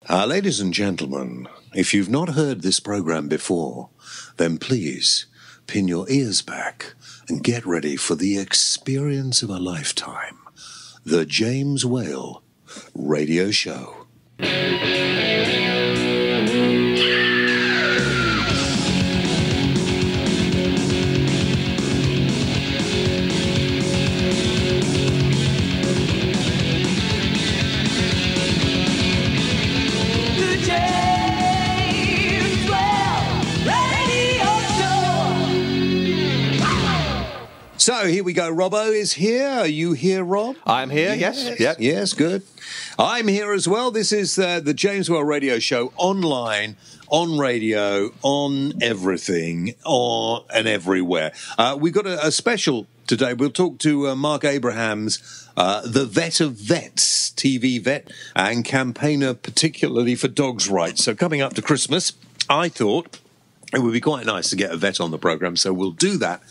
Ladies and gentlemen, if you've not heard this program before, then please pin your ears back and get ready for the experience of a lifetime. The James Whale Radio Show. So here we go. Robbo is here. Are you here, Rob? I'm here, yes. Yep. Yes, good. I'm here as well. This is the James Whale Radio Show, online, on radio, on everything, and everywhere. We've got a special today. We'll talk to Marc Abraham's The Vet of Vets, TV vet, and campaigner particularly for dogs' rights. So coming up to Christmas, I thought it would be quite nice to get a vet on the programme, so we'll do that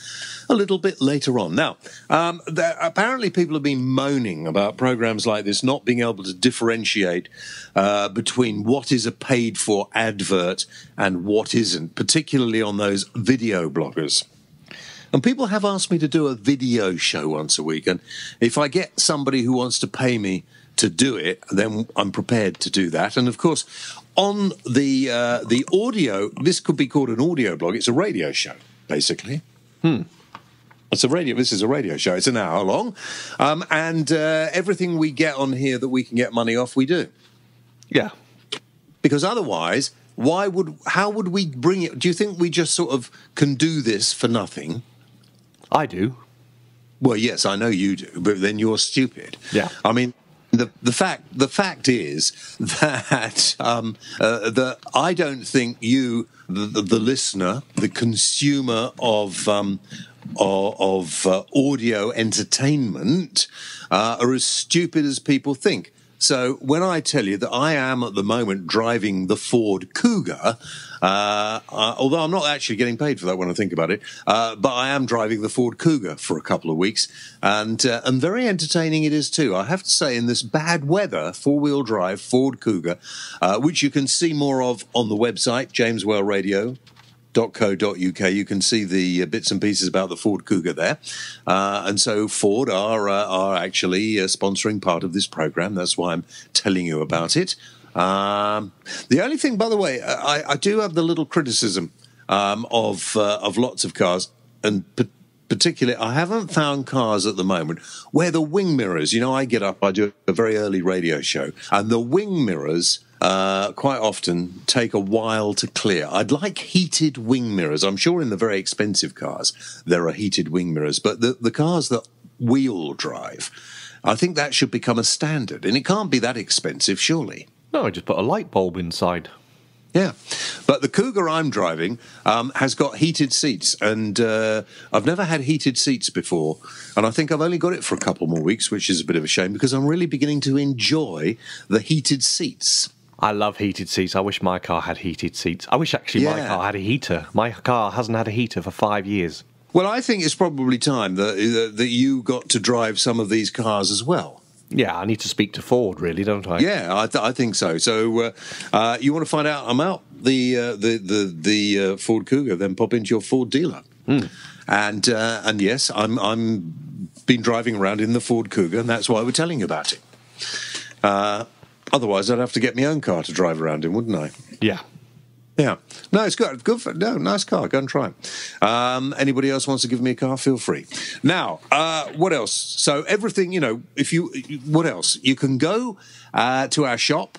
a little bit later on. Now, apparently people have been moaning about programmes like this not being able to differentiate between what is a paid-for advert and what isn't, particularly on those video bloggers. And people have asked me to do a video show once a week, and if I get somebody who wants to pay me to do it, then I'm prepared to do that. And, of course, on the audio, this could be called an audio blog. It's a radio show, basically. This is a radio show. It's an hour long. And everything we get on here that we can get money off, we do. Yeah. Because otherwise, how would we bring it? Do you think we just sort of can do this for nothing? I do. Well, yes, I know you do, but then you're stupid. Yeah. I mean, the fact is that that I don't think you, the listener, the consumer of audio entertainment, are as stupid as people think. So when I tell you that I am at the moment driving the Ford Cougar, although I'm not actually getting paid for that when I think about it, but I am driving the Ford Cougar for a couple of weeks, and very entertaining it is too. I have to say, in this bad weather, four-wheel drive Ford Cougar, which you can see more of on the website, jameswhaleradio.co.uk. You can see the bits and pieces about the Ford Cougar there. And so Ford are actually sponsoring part of this program. That's why I'm telling you about it. The only thing, by the way, I do have the little criticism of lots of cars, and particularly, I haven't found cars at the moment where the wing mirrors, I get up, I do a very early radio show, and the wing mirrors quite often take a while to clear. I'd like heated wing mirrors. I'm sure in the very expensive cars there are heated wing mirrors, but the cars that wheel drive, I think that should become a standard, and it can't be that expensive, surely. No, I just put a light bulb inside. Yeah, but the Cougar I'm driving has got heated seats, and I've never had heated seats before, and I think I've only got it for a couple more weeks, which is a bit of a shame, because I'm really beginning to enjoy the heated seats. I love heated seats. I wish my car had heated seats. I wish actually my car had a heater. My car hasn't had a heater for 5 years. Well, I think it's probably time that you got to drive some of these cars as well. Yeah, I need to speak to Ford, really, don't I? Yeah, I think so. So you want to find out about the Ford Cougar? Then pop into your Ford dealer. And yes, I'm been driving around in the Ford Cougar, and that's why we're telling you about it. Otherwise, I'd have to get my own car to drive around in, wouldn't I? Yeah. Yeah. No, it's good. Nice car. Go and try it. Anybody else wants to give me a car, feel free. Now, what else? So everything, what else? You can go to our shop,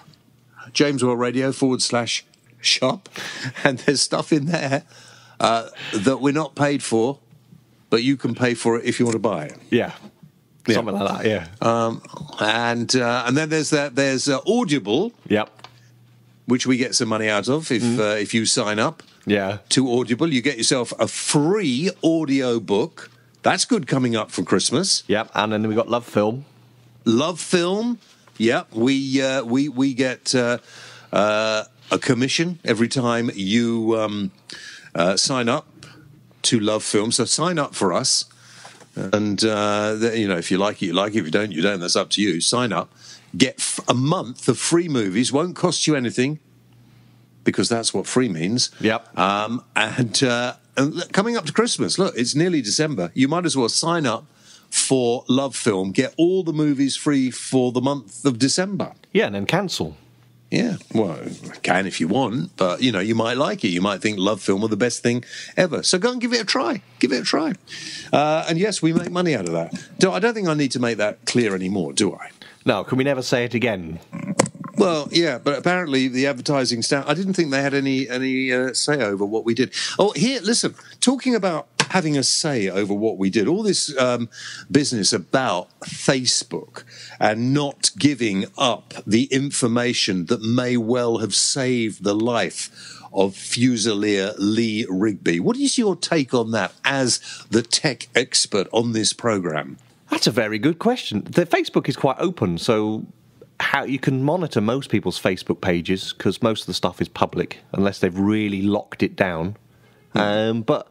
James Whale Radio /shop, and there's stuff in there that we're not paid for, but you can pay for it if you want to buy it. Yeah. Something like that, yeah. And then there's Audible. Yep. Which we get some money out of if you sign up to Audible. You get yourself a free audio book. That's good coming up for Christmas. Yep, and then we got Love Film. Love Film. Yep, we get a commission every time you sign up to Love Film. So sign up for us. And, if you like it, you like it. If you don't, you don't. That's up to you. Sign up. get a month of free movies, won't cost you anything, because that's what free means. Yep. And coming up to Christmas, look, it's nearly December. You might as well sign up for Love Film, get all the movies free for the month of December. Yeah, and then cancel. Yeah, well, can if you want, but, you know, you might like it. You might think Love Film are the best thing ever. So go and give it a try. Give it a try. And yes, we make money out of that. I don't think I need to make that clear anymore, do I? No, can we never say it again? Well, yeah, but apparently the advertising staff, I didn't think they had any say over what we did. Oh, here, listen, talking about having a say over what we did, all this business about Facebook and not giving up the information that may well have saved the life of Fusilier Lee Rigby. What is your take on that as the tech expert on this programme? That's a very good question. The Facebook is quite open, so how you can monitor most people's Facebook pages, because most of the stuff is public, unless they've really locked it down. But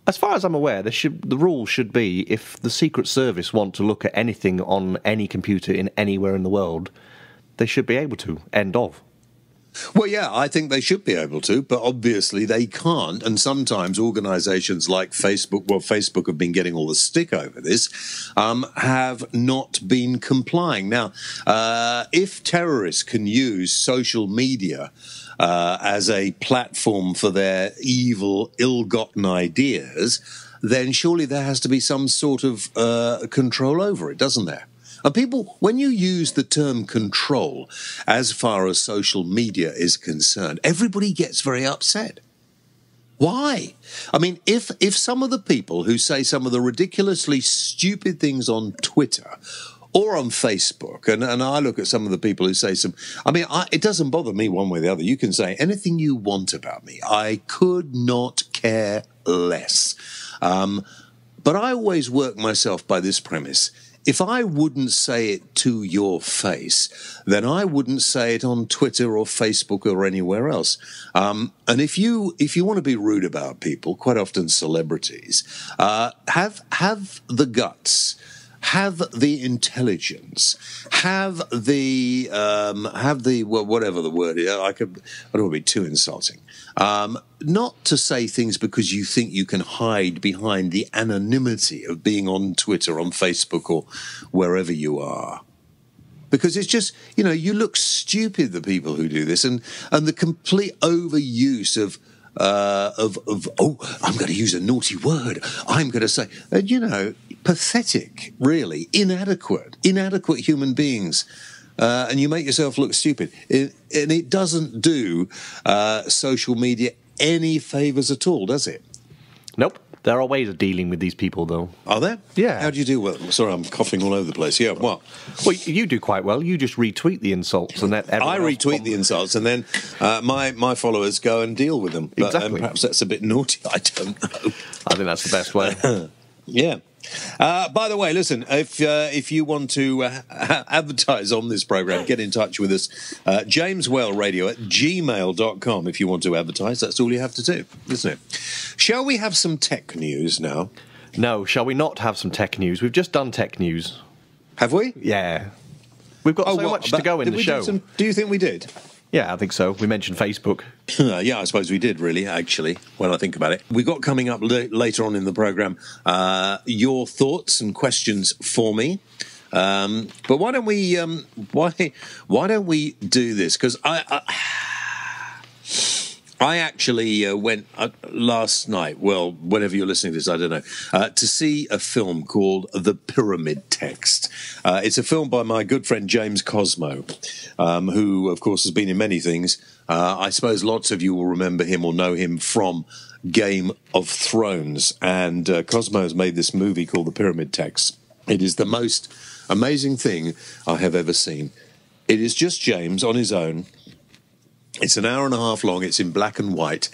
as far as I'm aware, the rule should be, if the Secret Service want to look at anything on any computer in anywhere in the world, they should be able to. End of. Well, yeah, I think they should be able to, but obviously they can't. And sometimes organisations like Facebook, well, Facebook have been getting all the stick over this, have not been complying. Now, if terrorists can use social media as a platform for their evil, ill-gotten ideas, then surely there has to be some sort of control over it, doesn't there? And people, when you use the term control as far as social media is concerned, everybody gets very upset. Why? I mean, if some of the people who say some of the ridiculously stupid things on Twitter or on Facebook, and I look at some of the people who say some, I mean, it doesn't bother me one way or the other. You can say anything you want about me. I could not care less. But I always work myself by this premise. If I wouldn't say it to your face, then I wouldn't say it on Twitter or Facebook or anywhere else. And if you want to be rude about people, quite often celebrities, have the guts, have the intelligence, have the well, whatever the word is. I don't want to be too insulting. Not to say things because you think you can hide behind the anonymity of being on Twitter, on Facebook, or wherever you are. Because it's just, you know, you look stupid, the people who do this, and the complete overuse of I'm going to use a naughty word. I'm going to say, you know, pathetic, really, inadequate human beings. And you make yourself look stupid. And it doesn't do social media any favours at all, does it? Nope. There are ways of dealing with these people, though. Are there? Yeah. How do you do well? Sorry, I'm coughing all over the place. Yeah, what? Well, you do quite well. You just retweet the insults, and that I retweet the insults, and then my followers go and deal with them. But, exactly. Perhaps that's a bit naughty. I don't know. I think that's the best way. Yeah. By the way, listen, if you want to advertise on this programme, get in touch with us. jameswellradio@gmail.com if you want to advertise. That's all you have to do, isn't it? Shall we have some tech news now? No, shall we not have some tech news? We've just done tech news. Have we? Yeah. We've got so much to go in the show. Do you think we did? Yeah, I think so. We mentioned Facebook. Yeah, I suppose we did, really, actually, when I think about it. We've got coming up later on in the programme your thoughts and questions for me. But why don't we why don't we do this? Because I actually went last night, well, whenever you're listening to this, I don't know, to see a film called The Pyramid Text. It's a film by my good friend James Cosmo, who, of course, has been in many things. I suppose lots of you will remember him or know him from Game of Thrones. And Cosmo has made this movie called The Pyramid Text. It is the most amazing thing I have ever seen. It is just James on his own. It's an hour and a half long, it's in black and white,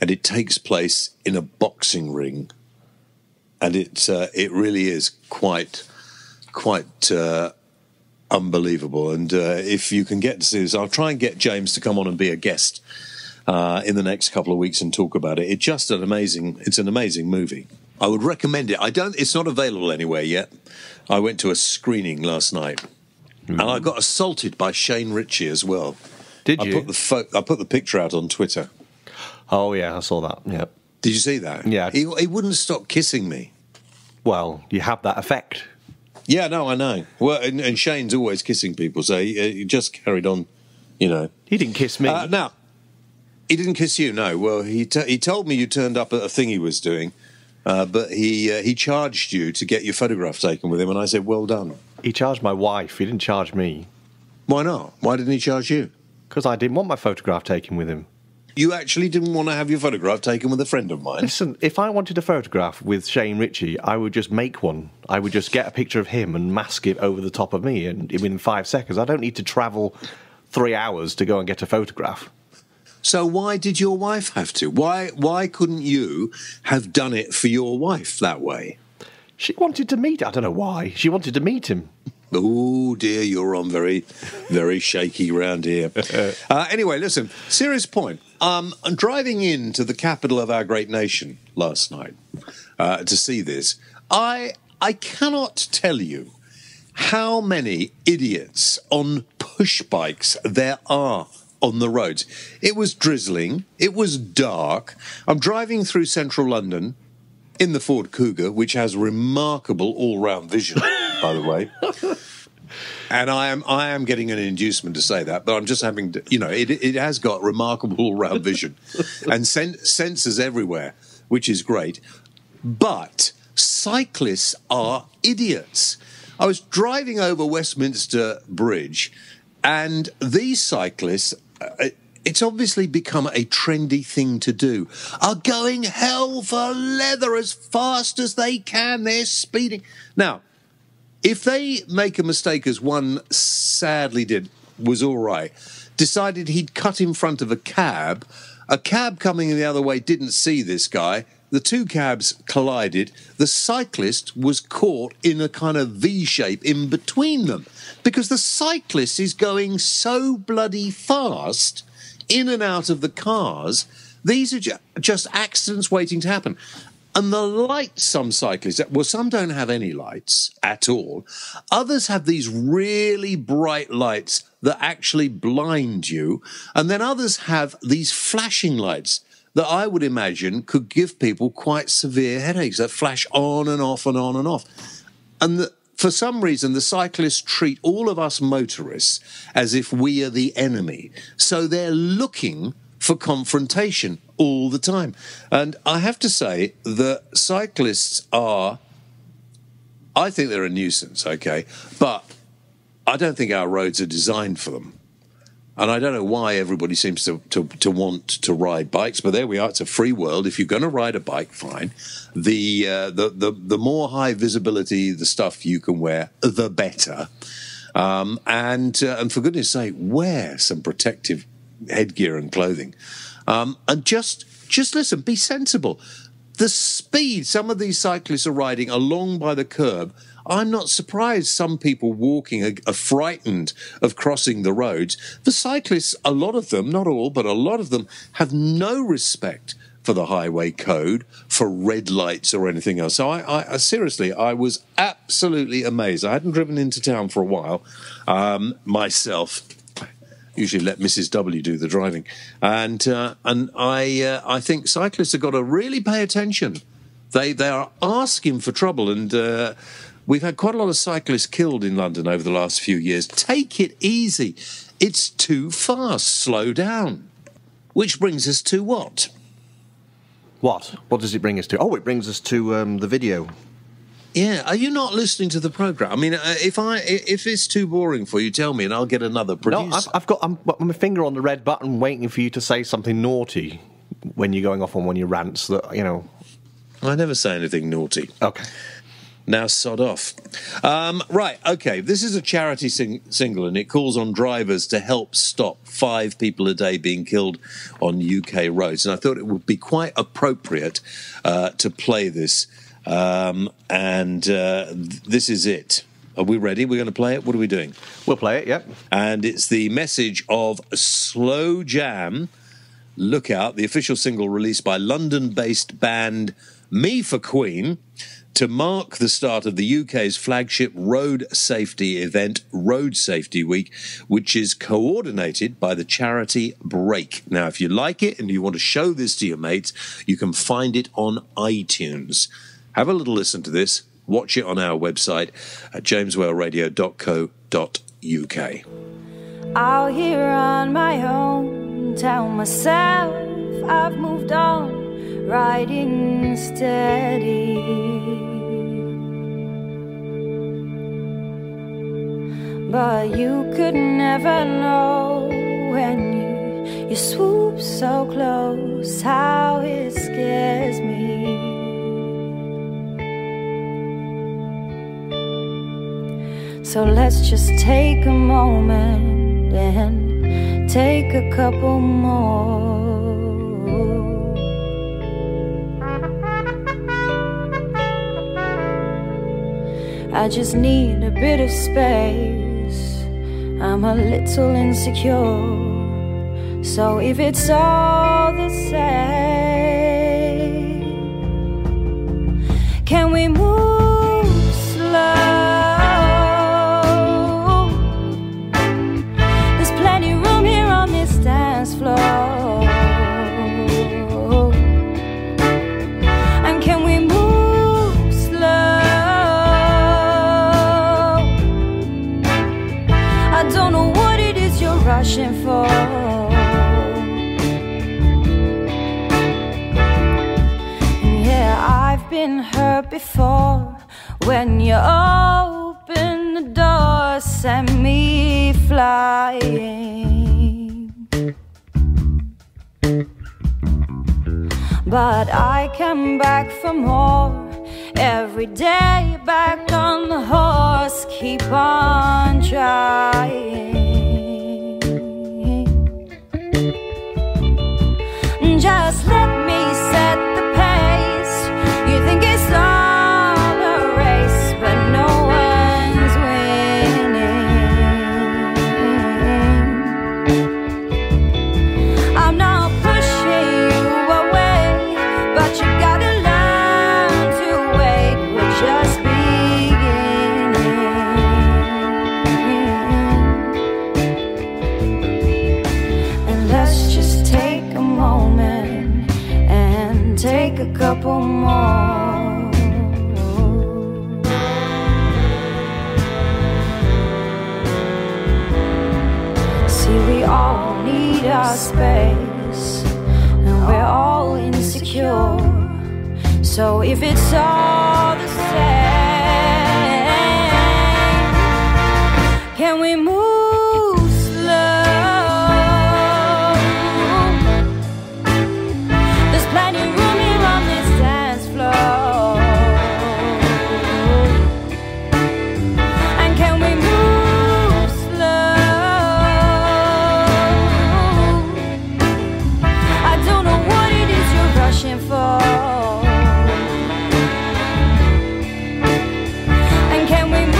and it takes place in a boxing ring. And it really is quite unbelievable. And if you can get to see this, I'll try and get James to come on and be a guest in the next couple of weeks and talk about it. It's an amazing movie. I would recommend it. It's not available anywhere yet. I went to a screening last night. And I got assaulted by Shane Ritchie as well. Did you? I put the picture out on Twitter. Oh, yeah, I saw that, yeah. Did you see that? Yeah. He wouldn't stop kissing me. Well, you have that effect. Yeah, no, I know. Well, and Shane's always kissing people, so he just carried on, you know. He didn't kiss me. Now, he didn't kiss you, no. Well, he told me you turned up at a thing he was doing, but he charged you to get your photograph taken with him, and I said, well done. He charged my wife. He didn't charge me. Why not? Why didn't he charge you? Because I didn't want my photograph taken with him. You actually didn't want to have your photograph taken with a friend of mine? Listen, if I wanted a photograph with Shane Ritchie, I would just make one. I would just get a picture of him and mask it over the top of me and within 5 seconds. I don't need to travel 3 hours to go and get a photograph. So why did your wife have to? Why couldn't you have done it for your wife that way? She wanted to meet. I don't know why. She wanted to meet him. Oh, dear, you're on very, very shaky ground here. Anyway, listen, serious point. I'm driving into the capital of our great nation last night to see this. I cannot tell you how many idiots on push bikes there are on the roads. It was drizzling. It was dark. I'm driving through central London in the Ford Cougar, which has remarkable all-round vision, by the way. And I am getting an inducement to say that, but I'm just having to, it has got remarkable all-round vision and sensors everywhere, which is great. But cyclists are idiots. I was driving over Westminster Bridge, and these cyclists, it's obviously become a trendy thing to do, are going hell for leather as fast as they can. They're speeding. Now, if they make a mistake, as one sadly did, was all right, decided he'd cut in front of a cab coming the other way didn't see this guy, the two cabs collided, the cyclist was caught in a kind of V-shape in between them, because the cyclist is going so bloody fast in and out of the cars. These are just accidents waiting to happen. And the lights, some cyclists, well, some don't have any lights at all. Others have these really bright lights that actually blind you. And then others have these flashing lights that I would imagine could give people quite severe headaches that flash on and off and on and off. And for some reason, the cyclists treat all of us motorists as if we are the enemy. So they're looking for confrontation all the time. And I have to say that cyclists I think they're a nuisance, okay? But I don't think our roads are designed for them. And I don't know why everybody seems to want to ride bikes, but there we are. It's a free world. If you're going to ride a bike, fine. The more high visibility the stuff you can wear, the better. And for goodness sake, wear some protective headgear and clothing. And just listen, be sensible. The speed some of these cyclists are riding along by the curb, I'm not surprised some people walking are frightened of crossing the roads. The cyclists, a lot of them, not all, but a lot of them, have no respect for the highway code, for red lights or anything else. So I seriously, I was absolutely amazed. I hadn't driven into town for a while myself. Usually let Mrs. W do the driving. And I think cyclists have got to really pay attention. They are asking for trouble, and we've had quite a lot of cyclists killed in London over the last few years. Take it easy. It's too fast. Slow down. Which brings us to what? What? What does it bring us to? Oh, it brings us to the video. Yeah, are you not listening to the programme? I mean, if it's too boring for you, tell me, and I'll get another producer. No, I've got my finger on the red button, waiting for you to say something naughty when you're going off on one of your rants. That I never say anything naughty. Okay. Now sod off. Right, okay. This is a charity single, and it calls on drivers to help stop 5 people a day being killed on UK roads. And I thought it would be quite appropriate to play this. This is it. Are we ready? We're going to play it? What are we doing? We'll play it, yep. And it's the message of Slow Jam. Look out, the official single released by London-based band Me for Queen. to mark the start of the UK's flagship road safety event, Road Safety Week, which is coordinated by the charity Break. Now, if you like it and you want to show this to your mates, you can find it on iTunes. Have a little listen to this. Watch it on our website at jameswellradio.co.uk. Out here on my own, tell myself I've moved on, riding steady. But you could never know when you swoop so close, how it scares me. So let's just take a moment and take a couple more. I just need a bit of space. I'm a little insecure. So if it's all the same, can we move slow? There's plenty room here on this dance floor. And can we move slow? I don't know what it is you're rushing for. Been hurt before. When you open the door, send me flying. But I come back for more. Every day back on the horse, keep on trying. Just let me set the pace. You think it's all a race, but no one's winning. I'm not pushing you away, but you gotta learn to wait. We're just beginning. And let's just take a moment and take a couple more. See, we all need our space, and we're all insecure. So if it's all the same, can we move slow? There's plenty room here on this dance floor. And can we move slow? I don't know what it is you're rushing for. And can we move?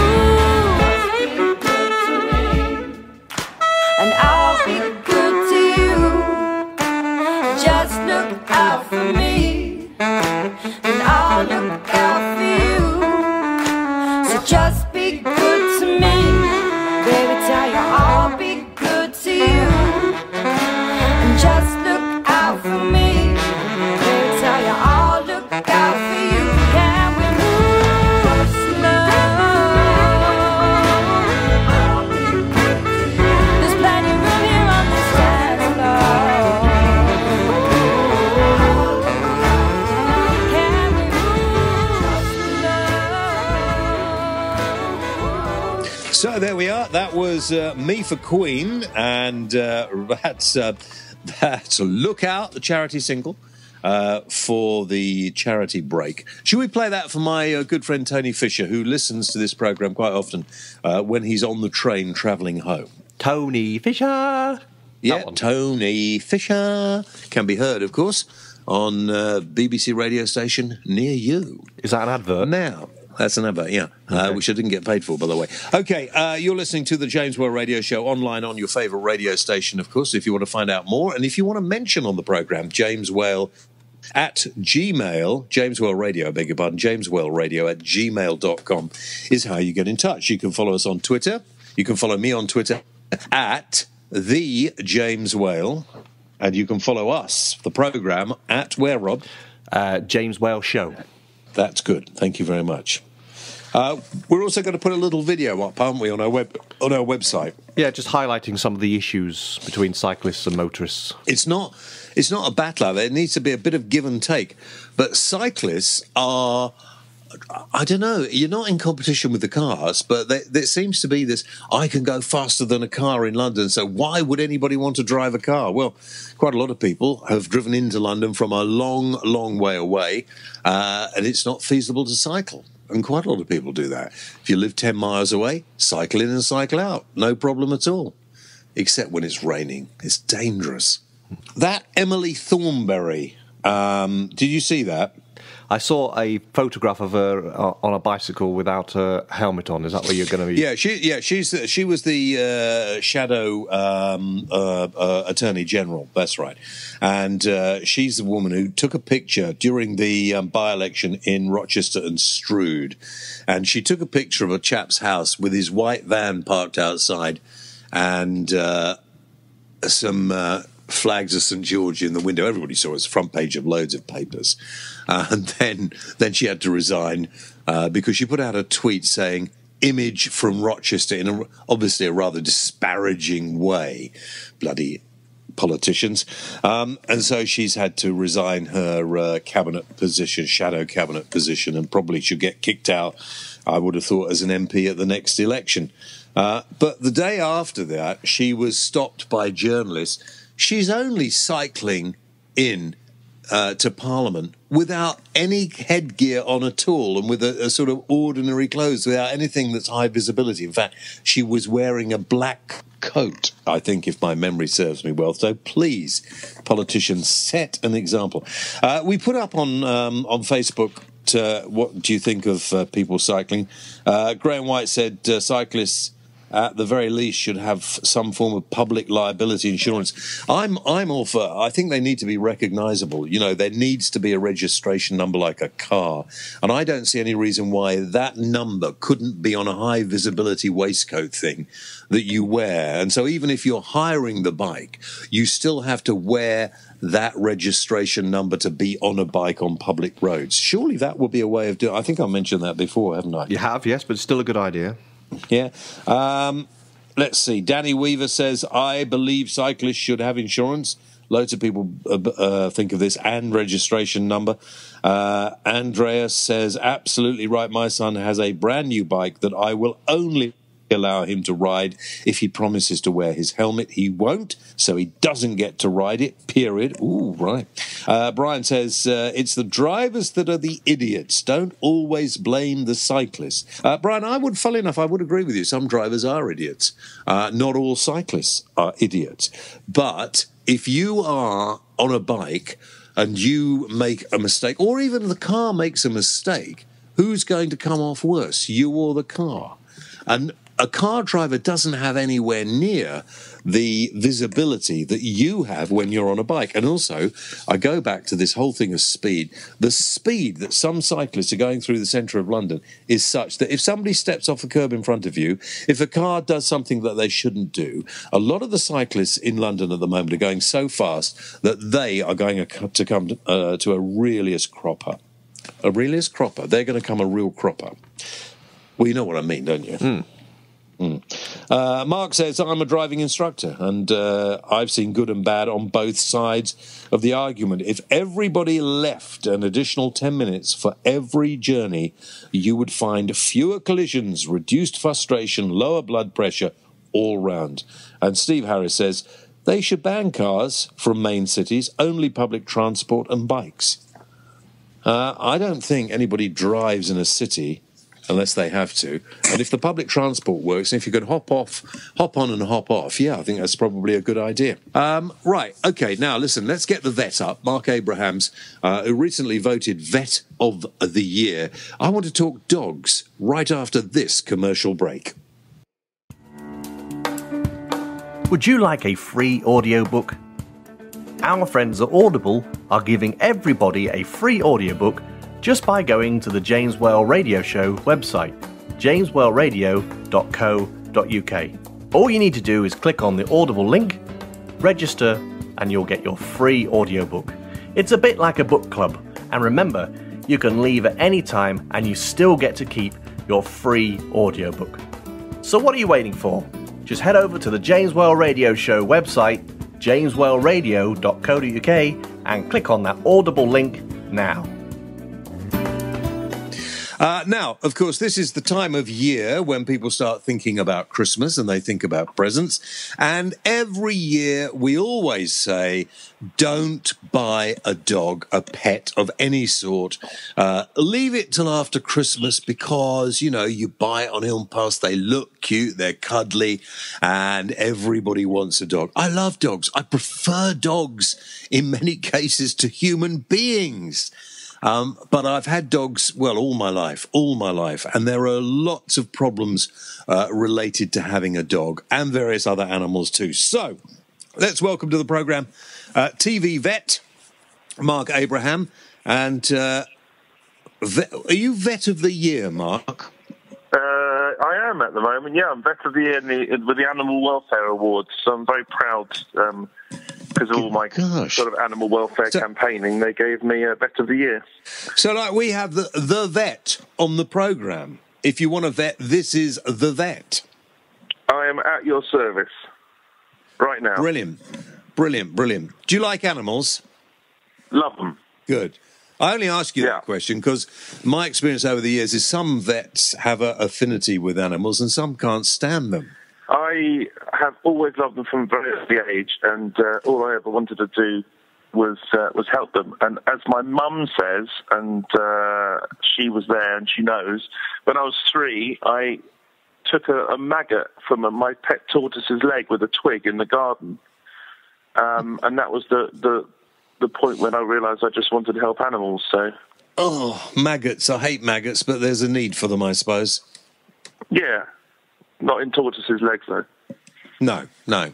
And I'll be good to you. Just look out for me, and I'll look out for you. So just be good to me, baby, tell you I'll be good to you. And just look out for me, baby, tell you I'll look out for you. Can we move slow? There's plenty room here on this dance floor. Can we move slow? So there we are. That was Me for Queen, and that's Look Out, the charity single for the charity Break. Should we play that for my good friend Tony Fisher, who listens to this programme quite often when he's on the train travelling home? Tony Fisher. Yeah, Tony Fisher can be heard, of course, on BBC radio station near you. Is that an advert? Now, that's an advert, yeah, Okay. which I didn't get paid for, by the way. Okay, you're listening to the James Well Radio Show online on your favourite radio station, of course, if you want to find out more. And if you want to mention on the programme James Well at Gmail, James Well Radio, I beg your pardon, jameswellradio at gmail.com is how you get in touch. You can follow us on Twitter. You can follow me on Twitter at the James Whale, and you can follow us, the programme, at where, Rob? James Whale Show. That's good. Thank you very much. We're also going to put a little video up, aren't we, on our website? Yeah, just highlighting some of the issues between cyclists and motorists. It's not a battle. There needs to be a bit of give and take. But cyclists are, I don't know, you're not in competition with the cars, but there seems to be this, I can go faster than a car in London, so why would anybody want to drive a car? Well, quite a lot of people have driven into London from a long, long way away, and it's not feasible to cycle. And quite a lot of people do that. If you live 10 miles away, cycle in and cycle out. No problem at all. Except when it's raining. It's dangerous. That Emily Thornberry, did you see that? I saw a photograph of her on a bicycle without a helmet on. Is that what you're going to be? Yeah, she was the shadow attorney general. That's right, and she's the woman who took a picture during the by-election in Rochester and Strood, and she took a picture of a chap's house with his white van parked outside, and some flags of St George in the window. Everybody saw it. It's the front page of loads of papers. And then she had to resign because she put out a tweet saying, image from Rochester, in obviously a rather disparaging way. Bloody politicians. And so she's had to resign her cabinet position, shadow cabinet position, and probably should get kicked out, I would have thought, as an MP at the next election. But the day after that, she was stopped by journalists. She's only cycling in to Parliament without any headgear on at all, and with a sort of ordinary clothes, without anything that's high visibility. In fact, she was wearing a black coat, I think, if my memory serves me well. So please, politicians, set an example. We put up on Facebook, what do you think of people cycling? Graham White said cyclists at the very least should have some form of public liability insurance. I'm all for, I think they need to be recognisable. You know, there needs to be a registration number like a car. And I don't see any reason why that number couldn't be on a high visibility waistcoat thing that you wear. And so even if you're hiring the bike, you still have to wear that registration number to be on a bike on public roads. Surely that would be a way of doing it. I think I mentioned that before, haven't I? You have, yes, but it's still a good idea. Yeah. Let's see. Danny Weaver says, I believe cyclists should have insurance. Loads of people think of this, and registration number. Andreas says, absolutely right. My son has a brand new bike that I will only allow him to ride if he promises to wear his helmet. He won't, so he doesn't get to ride it, period. Ooh, right. Brian says, it's the drivers that are the idiots. Don't always blame the cyclists. Brian, funnily enough, I would agree with you. Some drivers are idiots. Not all cyclists are idiots. But if you are on a bike and you make a mistake, or even the car makes a mistake, who's going to come off worse, you or the car? And a car driver doesn't have anywhere near the visibility that you have when you're on a bike. And also, I go back to this whole thing of speed. The speed that some cyclists are going through the centre of London is such that if somebody steps off the curb in front of you, if a car does something that they shouldn't do, a lot of the cyclists in London at the moment are going so fast that they are going to come to a realiest cropper. A realiest cropper. They're going to come a real cropper. Well, you know what I mean, don't you? Mm. Mark says, I'm a driving instructor, and I've seen good and bad on both sides of the argument. If everybody left an additional 10 minutes for every journey, you would find fewer collisions, reduced frustration, lower blood pressure all round. And Steve Harris says, they should ban cars from main cities, only public transport and bikes. I don't think anybody drives in a city unless they have to. And if the public transport works, and if you can hop on and hop off, yeah, I think that's probably a good idea. Right, okay, now listen, let's get the vet up. Marc Abrahams, who recently voted Vet of the Year. I want to talk dogs right after this commercial break. Would you like a free audiobook? our friends at Audible are giving everybody a free audiobook just by going to the James Whale Radio Show website, jameswhaleradio.co.uk. All you need to do is click on the Audible link, register, and you'll get your free audiobook. It's a bit like a book club, and remember, you can leave at any time and you still get to keep your free audiobook. So what are you waiting for? Just head over to the James Whale Radio Show website, jameswhaleradio.co.uk, and click on that Audible link now. Now, of course, this is the time of year when people start thinking about Christmas and they think about presents. And every year we always say, don't buy a dog, a pet of any sort. Leave it till after Christmas because, you know, you buy it on impulse. They look cute, they're cuddly, and everybody wants a dog. I love dogs. I prefer dogs in many cases to human beings. But I've had dogs, well, all my life, and there are lots of problems related to having a dog and various other animals too. So let's welcome to the programme TV vet, Marc Abraham. And are you Vet of the Year, Marc? I am at the moment, yeah. I'm Vet of the Year with the Animal Welfare Awards, so I'm very proud because of all my sort of animal welfare campaigning. They gave me a Vet of the Year. So, like, we have the vet on the programme. If you want a vet, this is the vet. I am at your service right now. Brilliant. Do you like animals? Love them. Good. I only ask you that question because my experience over the years is some vets have an affinity with animals and some can't stand them. I have always loved them from a very early age, and all I ever wanted to do was help them. And as my mum says, and she was there and she knows, when I was 3, I took a maggot from my pet tortoise's leg with a twig in the garden, and that was the point when I realised I just wanted to help animals. So, maggots! I hate maggots, but there's a need for them, I suppose. Yeah. Not in tortoises' legs, though. No. Look,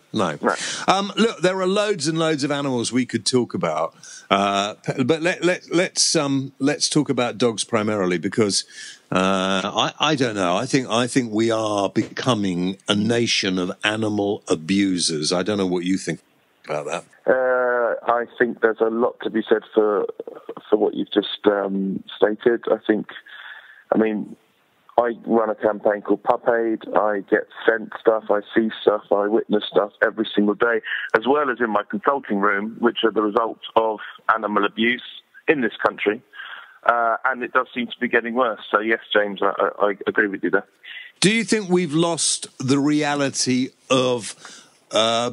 there are loads and loads of animals we could talk about, but let's talk about dogs primarily because I don't know. I think we are becoming a nation of animal abusers. I don't know what you think about that. I think there's a lot to be said for what you've just stated. I run a campaign called Pup Aid. I get sent stuff, I see stuff, I witness stuff every single day, as well as in my consulting room, which are the results of animal abuse in this country. And it does seem to be getting worse. So, yes, James, I agree with you there. Do you think we've lost the reality of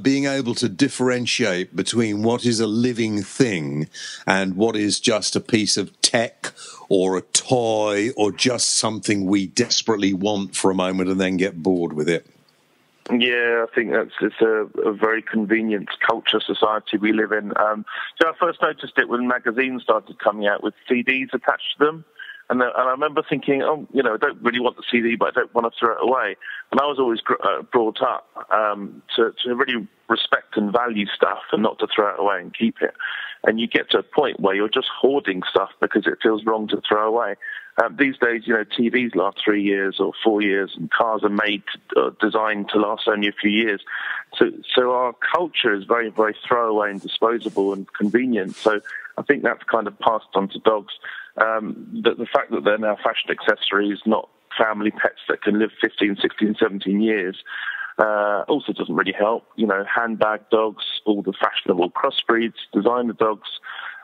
being able to differentiate between what is a living thing and what is just a piece of tech or a toy or just something we desperately want for a moment and then get bored with it? Yeah, I think it's a very convenient culture society we live in. So I first noticed it when magazines started coming out with CDs attached to them. And I remember thinking, I don't really want the CD, but I don't want to throw it away. And I was always brought up to really respect and value stuff and not to throw it away and keep it. And you get to a point where you're just hoarding stuff because it feels wrong to throw away. These days, TVs last 3 years or 4 years, and cars are designed to last only a few years. So our culture is very, very throwaway and disposable and convenient. So I think that's kind of passed on to dogs. The fact that they're now fashion accessories, not family pets that can live 15, 16, 17 years, also doesn't really help. Handbag dogs, all the fashionable crossbreeds, designer dogs.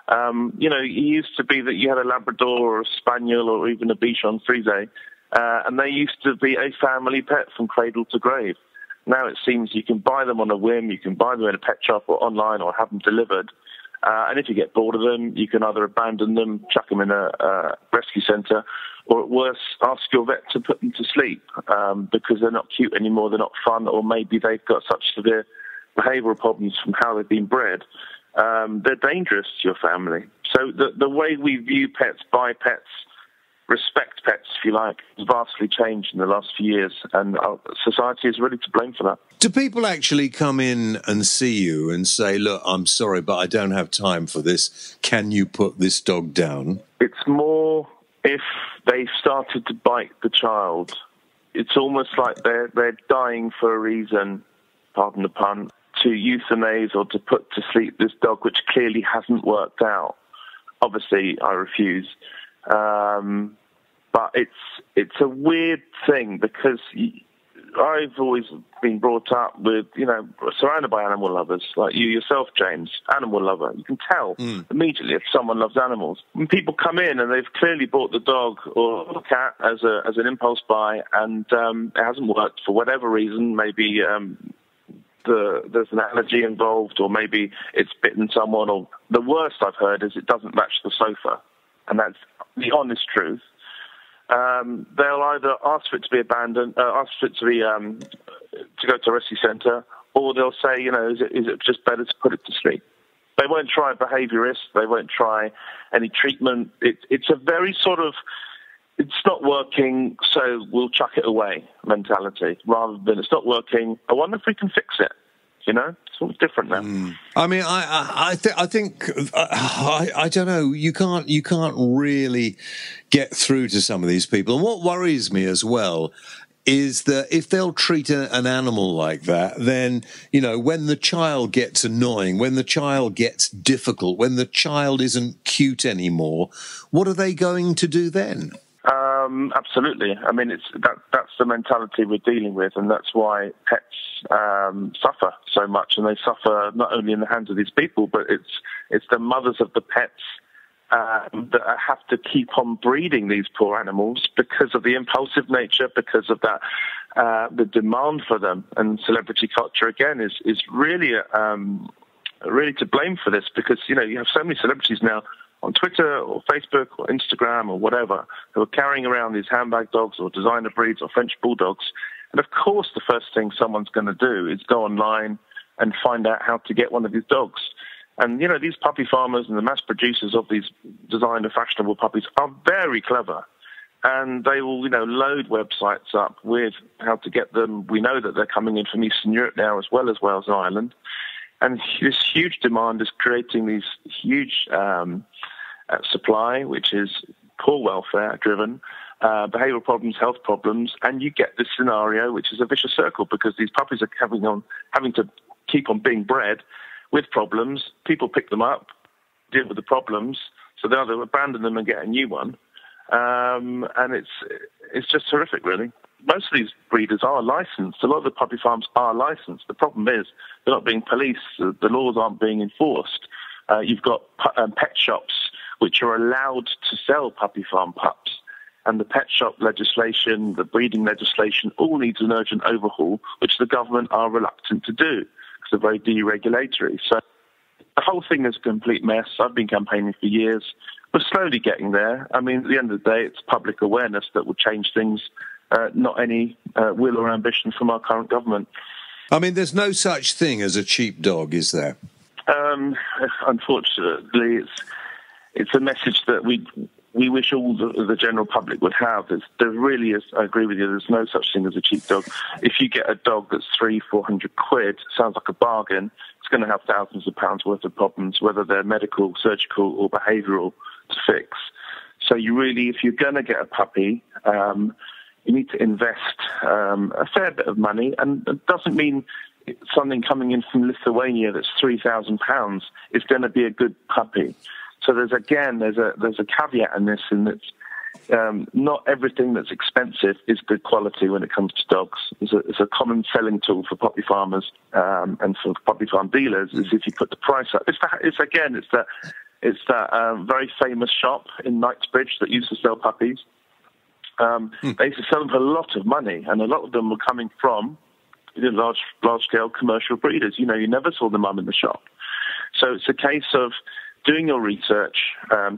It used to be that you had a Labrador or a Spaniel or even a Bichon Frise, and they used to be a family pet from cradle to grave. Now it seems you can buy them on a whim, you can buy them in a pet shop or online or have them delivered. And if you get bored of them, you can either abandon them, chuck them in a rescue centre, or at worst, ask your vet to put them to sleep because they're not cute anymore, they're not fun, or maybe they've got such severe behavioural problems from how they've been bred. They're dangerous to your family. So the way we view pets, buy pets, respect pets, if you like, has vastly changed in the last few years, and our society is really to blame for that. Do people actually come in and see you and say, look, I'm sorry, but I don't have time for this. Can you put this dog down? It's more if they've started to bite the child. It's almost like they're dying for a reason, pardon the pun, to euthanize or to put to sleep this dog, which clearly hasn't worked out. Obviously, I refuse. But it's a weird thing because I've always been brought up with, surrounded by animal lovers, like you yourself, James, animal lover. You can tell immediately if someone loves animals. When people come in and they've clearly bought the dog or the cat as an impulse buy, and it hasn't worked for whatever reason, maybe there's an allergy involved, or maybe it's bitten someone, or the worst I've heard is it doesn't match the sofa, and that's the honest truth. They'll either ask for it to be abandoned, ask for it to be to go to a rescue centre, or they'll say, is it just better to put it to sleep? They won't try a behaviourist. They won't try any treatment. It's a very sort of, it's not working, so we'll chuck it away mentality, rather than it's not working, I wonder if we can fix it. It's all different now. I mean, I think I don't know. You can't really get through to some of these people. And what worries me as well is that if they'll treat an animal like that, then, when the child gets annoying, when the child gets difficult, when the child isn't cute anymore, what are they going to do then? Absolutely. I mean, that's the mentality we're dealing with, and that's why pets suffer so much, and they suffer not only in the hands of these people, but it's the mothers of the pets that have to keep on breeding these poor animals because of the impulsive nature, because of that the demand for them, and celebrity culture again is really really to blame for this, because you have so many celebrities now on Twitter or Facebook or Instagram or whatever, who are carrying around these handbag dogs or designer breeds or French bulldogs. And of course, the first thing someone's going to do is go online and find out how to get one of these dogs. And, these puppy farmers and the mass producers of these designer fashionable puppies are very clever. And they will, load websites up with how to get them. We know that they're coming in from Eastern Europe now, as well as Wales and Ireland. And this huge demand is creating these huge supply, which is poor welfare driven, behavioural problems, health problems, and you get this scenario, which is a vicious circle, because these puppies are having to keep on being bred with problems. People pick them up, deal with the problems, so they either abandon them and get a new one, and it's just horrific, really. Most of these breeders are licensed. A lot of the puppy farms are licensed. The problem is they're not being policed. The laws aren't being enforced. You've got pet shops which are allowed to sell puppy farm pups. And the pet shop legislation, the breeding legislation, all needs an urgent overhaul, which the government are reluctant to do because they're very deregulatory. So the whole thing is a complete mess. I've been campaigning for years. We're slowly getting there. I mean, at the end of the day, it's public awareness that will change things, not any will or ambition from our current government. I mean, there's no such thing as a cheap dog, is there? Unfortunately, it's a message that we wish all the general public would have. There really is, I agree with you, there's no such thing as a cheap dog. If you get a dog that's £300-400 quid, sounds like a bargain, it's going to have thousands of pounds worth of problems, whether they're medical, surgical or behavioural, to fix. So you really, if you're going to get a puppy, you need to invest a fair bit of money, and it doesn't mean something coming in from Lithuania that's £3,000 is going to be a good puppy. So there's a caveat in this, in that not everything that's expensive is good quality when it comes to dogs. It's a common selling tool for puppy farmers and for puppy farm dealers is if you put the price up. It's that very famous shop in Knightsbridge that used to sell puppies. They used to sell them for a lot of money, and a lot of them were coming from large-scale commercial breeders. You never saw the mum in the shop. So it's a case of doing your research,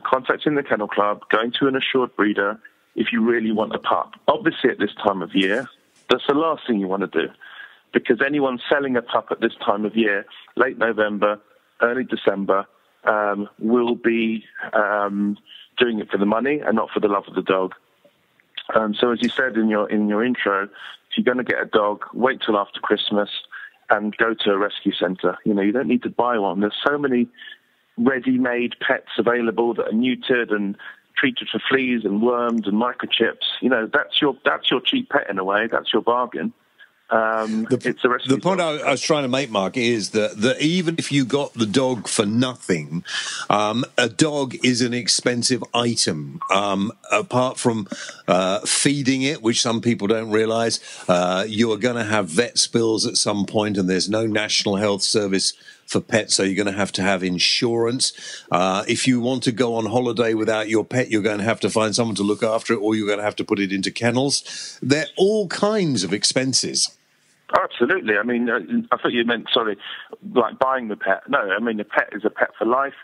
contacting the kennel club, going to an assured breeder if you really want a pup. Obviously, at this time of year, that's the last thing you want to do, because anyone selling a pup at this time of year, late November, early December, will be doing it for the money and not for the love of the dog. So as you said in your intro, if you're going to get a dog, wait till after Christmas and go to a rescue centre. You know, you don't need to buy one. There's so many ready-made pets available that are neutered and treated for fleas and worms and microchips. You know, that's your cheap pet in a way. That's your bargain. It's a rescue. The point I was trying to make, Mark, is that even if you got the dog for nothing, a dog is an expensive item. Apart from feeding it, which some people don't realise, you are going to have vet bills at some point, and there's no National Health Service for pets, so you're going to have insurance. If you want to go on holiday without your pet, you're going to have to find someone to look after it, or you're going to have to put it into kennels. There are all kinds of expenses. Absolutely. I mean, I thought you meant, like buying the pet. No, I mean, the pet is a pet for life.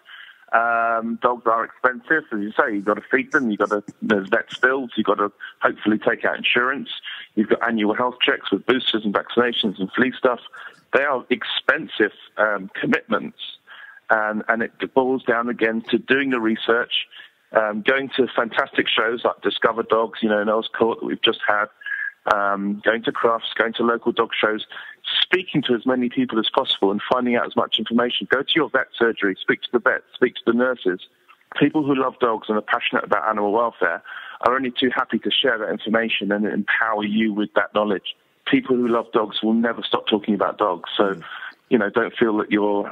Dogs are expensive, as you say. You've got to feed them. There's vet bills. You've got to hopefully take out insurance. You've got annual health checks with boosters and vaccinations and flea stuff. They are expensive commitments, and it boils down again to doing the research, going to fantastic shows like Discover Dogs, in Earl's Court that we've just had, going to crafts, going to local dog shows, speaking to as many people as possible and finding out as much information. Go to your vet surgery, speak to the vets, speak to the nurses. People who love dogs and are passionate about animal welfare are only too happy to share that information and empower you with that knowledge. People who love dogs will never stop talking about dogs. So, don't feel that you're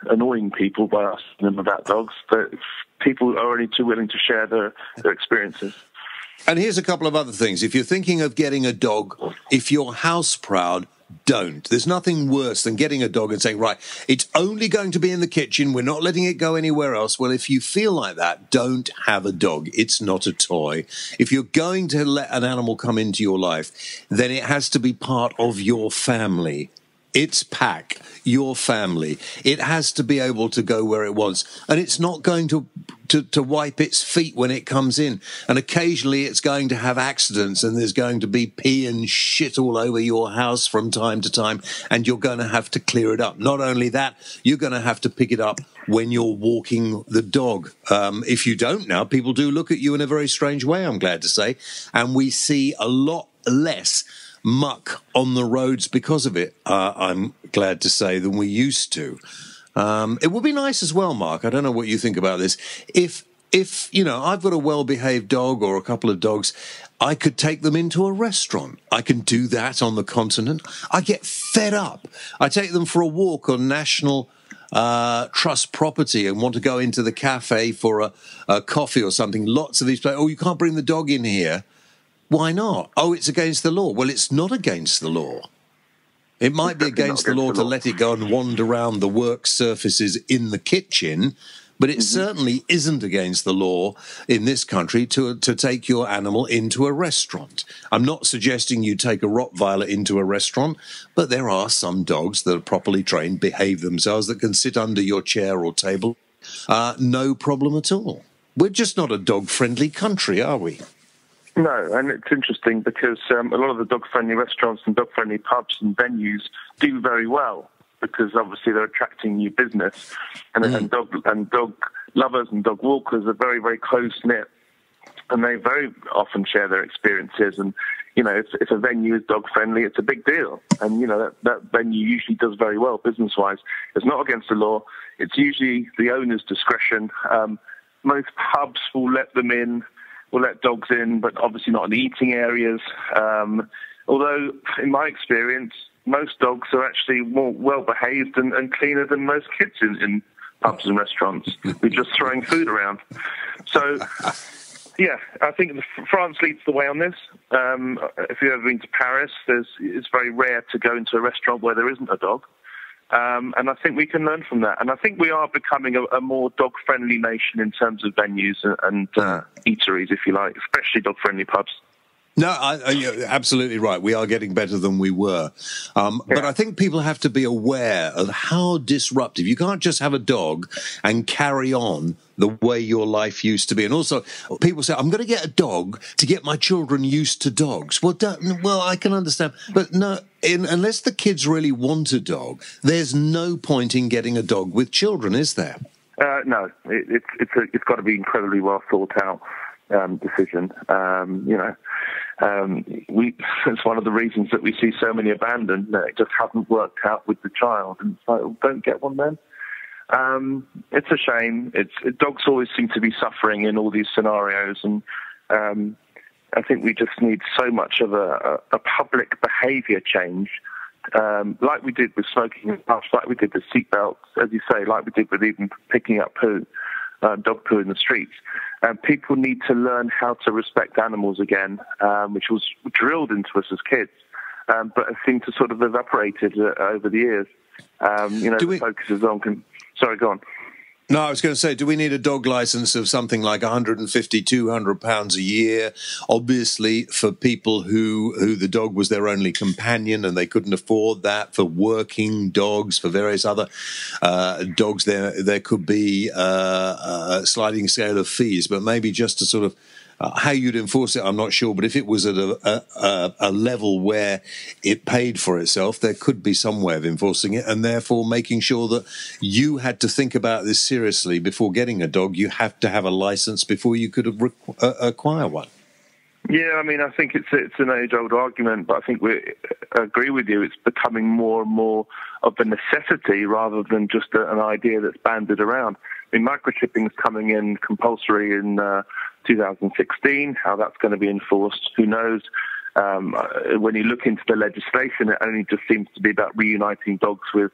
annoying people by asking them about dogs. But people are only too willing to share their experiences. And here's a couple of other things. If you're thinking of getting a dog, if you're house proud, don't. There's nothing worse than getting a dog and saying, right, it's only going to be in the kitchen. We're not letting it go anywhere else. Well, if you feel like that, don't have a dog. It's not a toy. If you're going to let an animal come into your life, then it has to be part of your family. Its pack, your family. It has to be able to go where it wants. And it's not going to wipe its feet when it comes in. And occasionally it's going to have accidents, and there's going to be pee and shit all over your house from time to time, and you're going to have to clear it up. Not only that, you're going to have to pick it up when you're walking the dog. If you don't now, people do look at you in a very strange way, I'm glad to say. And we see a lot less muck on the roads because of it, I'm glad to say, than we used to. It would be nice as well, Mark, I don't know what you think about this, if I've got a well-behaved dog or a couple of dogs, I could take them into a restaurant. I can do that on the continent. I get fed up. I take them for a walk on National Trust property and want to go into the cafe for a coffee or something. Lots of these places, you can't bring the dog in here. Why not? Oh, it's against the law. Well, it's not against the law. It might be against the law to let it go and wander around the work surfaces in the kitchen, but it certainly isn't against the law in this country to take your animal into a restaurant. I'm not suggesting you take a Rottweiler into a restaurant, but there are some dogs that are properly trained, behave themselves, that can sit under your chair or table. No problem at all. We're just not a dog-friendly country, are we? No, and it's interesting because a lot of the dog-friendly restaurants and dog-friendly pubs and venues do very well because obviously they're attracting new business, and dog lovers and dog walkers are very, very close-knit, and they very often share their experiences. And if a venue is dog-friendly, it's a big deal, and that venue usually does very well business-wise. It's not against the law. It's usually the owner's discretion. Most pubs will let them in. We'll let dogs in, but obviously not in the eating areas. Although, in my experience, most dogs are actually more well-behaved and cleaner than most kids in pubs and restaurants. We're just throwing food around. So, yeah, I think France leads the way on this. If you've ever been to Paris, it's very rare to go into a restaurant where there isn't a dog. And I think we can learn from that. And I think we are becoming a more dog-friendly nation in terms of venues and eateries, if you like, especially dog-friendly pubs. No, you're absolutely right. We are getting better than we were. But I think people have to be aware of how disruptive. You can't just have a dog and carry on the way your life used to be. And also, people say, I'm going to get a dog to get my children used to dogs. Well, I can understand. But no, unless the kids really want a dog, there's no point in getting a dog with children, is there? No, it's got to be incredibly well thought out. decision. It's one of the reasons that we see so many abandoned. It just hasn't worked out with the child, and it's like, well, don't get one then. It's a shame. Dogs always seem to be suffering in all these scenarios, and I think we just need so much of a public behaviour change, like we did with smoking in pubs, like we did with seatbelts, as you say, like we did with even picking up poo, dog poo in the streets. People need to learn how to respect animals again, which was drilled into us as kids, but it seemed to sort of evaporated over the years. The focus is on... Sorry, go on. No, I was going to say, do we need a dog license of something like 150, 200 pounds a year? Obviously, for people who the dog was their only companion and they couldn't afford that. For working dogs, for various other dogs, there could be a sliding scale of fees, but maybe just to sort of how you'd enforce it, I'm not sure. But if it was at a level where it paid for itself, there could be some way of enforcing it, and therefore making sure that you had to think about this seriously before getting a dog. You have to have a license before you could acquire one. Yeah, I mean, I think it's an age-old argument, but I think I agree with you. It's becoming more and more of a necessity rather than just an idea that's bandied around. I mean, microchipping is coming in compulsory in 2016. How that's going to be enforced, who knows? When you look into the legislation, it only just seems to be about reuniting dogs with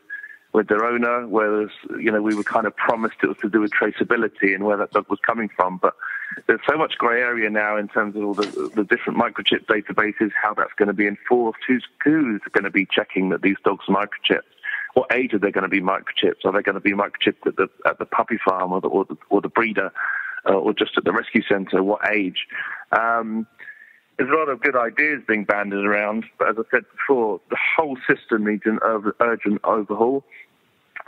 their owner, whereas, we were kind of promised it was to do with traceability and where that dog was coming from. But there's so much grey area now in terms of all the different microchip databases, how that's going to be enforced, who's going to be checking that these dogs are microchipped. What age are they going to be microchipped? Are they going to be microchipped at the puppy farm or the breeder, or just at the rescue centre? What age? There's a lot of good ideas being bandied around, but as I said before, the whole system needs an urgent overhaul,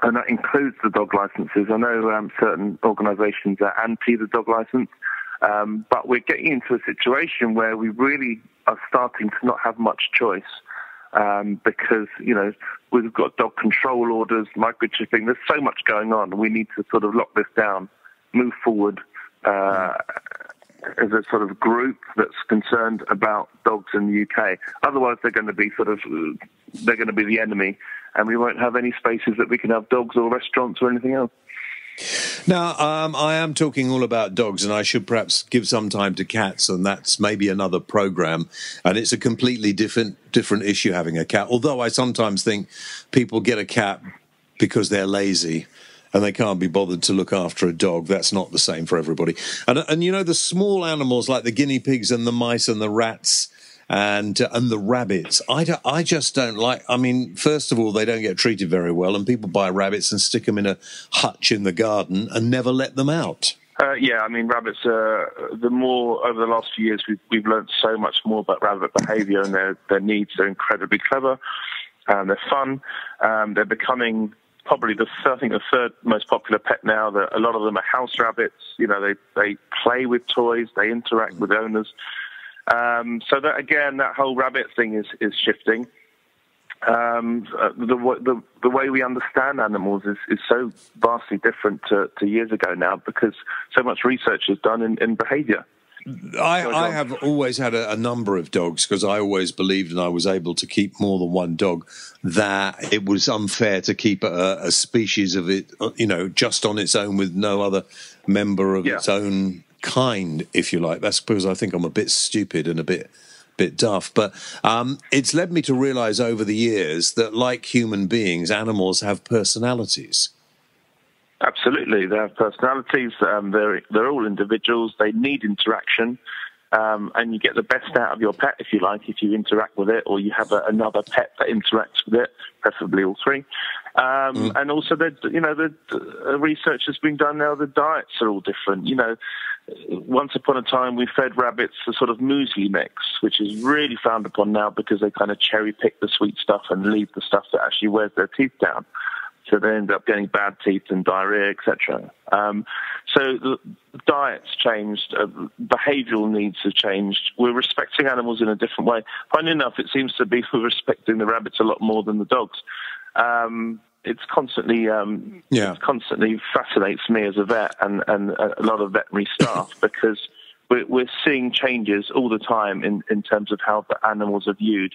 and that includes the dog licences. I know certain organisations are anti the dog licence, but we're getting into a situation where we really are starting to not have much choice. Because, we've got dog control orders, microchipping, there's so much going on. We need to sort of lock this down, move forward as a sort of group that's concerned about dogs in the UK. Otherwise, they're going to be the enemy, and we won't have any spaces that we can have dogs or restaurants or anything else. Now, I am talking all about dogs, and I should perhaps give some time to cats, and that's maybe another program. And it's a completely different issue having a cat. Although I sometimes think people get a cat because they're lazy and they can't be bothered to look after a dog. That's not the same for everybody. And the small animals like the guinea pigs and the mice and the rats and the rabbits, I just don't like. I mean, first of all, they don't get treated very well, and people buy rabbits and stick them in a hutch in the garden and never let them out. Yeah, I mean, rabbits over the last few years, we've learned so much more about rabbit behaviour and their needs. They're incredibly clever, they're fun, they're becoming probably the third most popular pet now. A lot of them are house rabbits. They play with toys, they interact with owners. So that, again, that whole rabbit thing is shifting. The way we understand animals is so vastly different to years ago now, because so much research is done in behaviour. I have always had a number of dogs because I always believed, and I was able to keep more than one dog, that it was unfair to keep a species of it, just on its own with no other member of its own kind, if you like. That's because I think I'm a bit stupid and a bit daft, but it's led me to realise over the years that, like human beings, animals have personalities. Absolutely, they have personalities. They're all individuals. They need interaction, and you get the best out of your pet, if you like, if you interact with it, or you have another pet that interacts with it, preferably all three. And also, the research has been done now. The diets are all different. Once upon a time, we fed rabbits a sort of muesli mix, which is really frowned upon now because they kind of cherry pick the sweet stuff and leave the stuff that actually wears their teeth down. So they end up getting bad teeth and diarrhea, etc. So the diet's changed, behavioural needs have changed. We're respecting animals in a different way. Funny enough, it seems to be we're respecting the rabbits a lot more than the dogs. It constantly fascinates me as a vet and a lot of veterinary staff, because we're seeing changes all the time in terms of how the animals are viewed.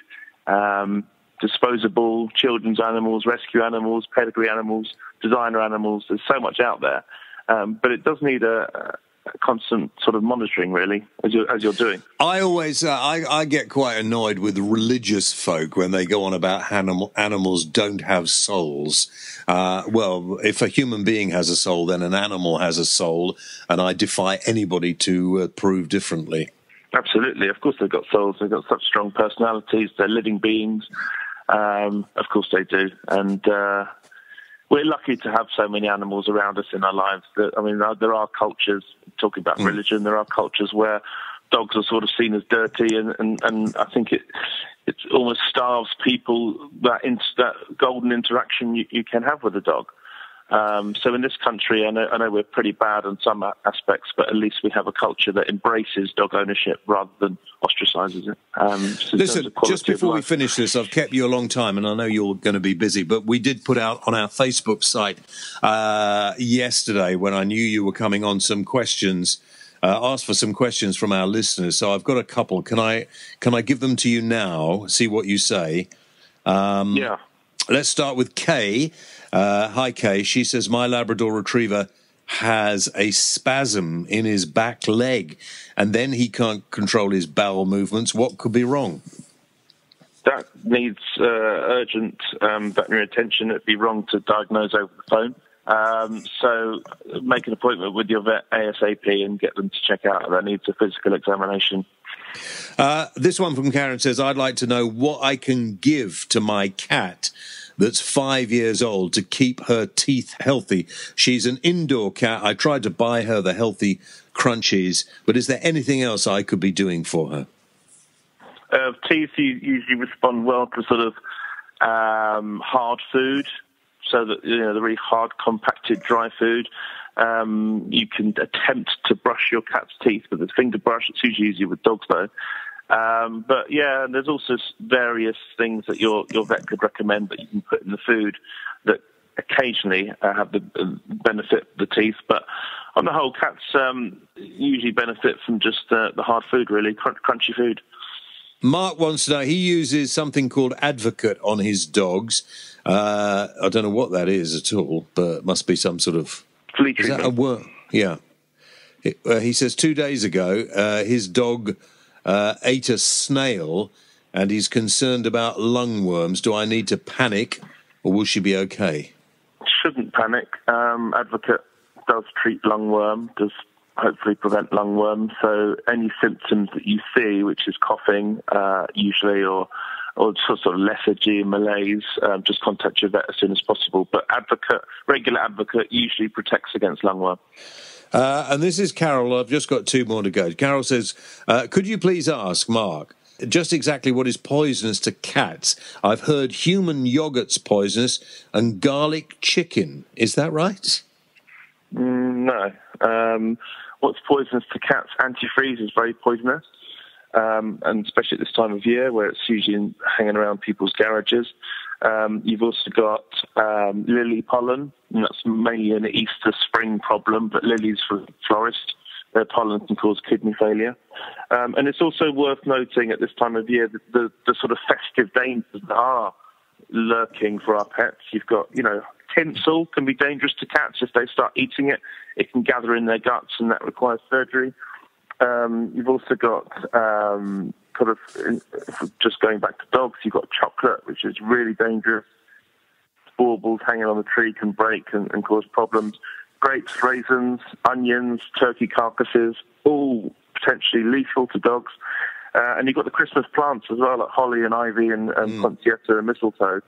Disposable, children's animals, rescue animals, pedigree animals, designer animals. There's so much out there, but it does need a constant sort of monitoring, really, as you're doing. I always I get quite annoyed with religious folk when they go on about animals don't have souls. Well, if a human being has a soul, then an animal has a soul, and I defy anybody to prove differently. Absolutely, of course they've got souls. They've got such strong personalities. They're living beings. Of course they do, and we're lucky to have so many animals around us in our lives. I mean, there are cultures, talking about religion, there are cultures where dogs are sort of seen as dirty, and I think it almost starves people that golden interaction you can have with a dog. So in this country, I know we're pretty bad in some aspects, but at least we have a culture that embraces dog ownership rather than ostracizes it. So listen, just before we finish this, I've kept you a long time, and I know you're going to be busy, but we did put out on our Facebook site yesterday, when I knew you were coming on, some questions. Asked for some questions from our listeners, so I've got a couple. Can I give them to you now? See what you say. Yeah. Let's start with Kay. Hi, Kay. She says, my Labrador Retriever has a spasm in his back leg, and then he can't control his bowel movements. What could be wrong? That needs urgent veterinary attention. It'd be wrong to diagnose over the phone. So make an appointment with your vet ASAP and get them to check out. That needs a physical examination. This one from Karen says, I'd like to know what I can give to my cat that's 5 years old to keep her teeth healthy. She's an indoor cat. I tried to buy her the healthy crunchies, but is there anything else I could be doing for her? Teeth usually respond well to sort of hard food, so that, you know, the really hard, compacted, dry food. You can attempt to brush your cat's teeth with a finger brush. It's usually easier with dogs, though. But yeah, there's also various things that your vet could recommend that you can put in the food that occasionally have the benefit the teeth. But on the whole, cats usually benefit from just the hard food, really, crunchy food. Mark wants to know, he uses something called Advocate on his dogs. I don't know what that is at all, but it must be some sort of... Flea is treatment. that a word? Yeah. He says 2 days ago, his dog ate a snail, and he's concerned about lungworms. Do I need to panic, or will she be okay? Shouldn't panic. Advocate does treat lungworm, does hopefully prevent lungworm. So any symptoms that you see, which is coughing usually, or sort of lethargy and malaise, just contact your vet as soon as possible. But regular Advocate usually protects against lungworm. And this is Carol. I've just got two more to go. Carol says, could you please ask Mark just exactly what is poisonous to cats? I've heard human yogurt's poisonous and garlic chicken. Is that right? No. What's poisonous to cats? Antifreeze is very poisonous. And especially at this time of year where it's usually hanging around people's garages. You've also got lily pollen, and that's mainly an Easter spring problem, but lilies for florists, their pollen can cause kidney failure. And it's also worth noting at this time of year that the sort of festive dangers that are lurking for our pets. You've got, tinsel can be dangerous to cats if they start eating it. It can gather in their guts, and that requires surgery. You've also got, just going back to dogs, you've got chocolate, which is really dangerous. Baubles hanging on the tree can break and cause problems. Grapes, raisins, onions, turkey carcasses, all potentially lethal to dogs. And you've got the Christmas plants as well, like holly and ivy and poinsettia and mistletoe.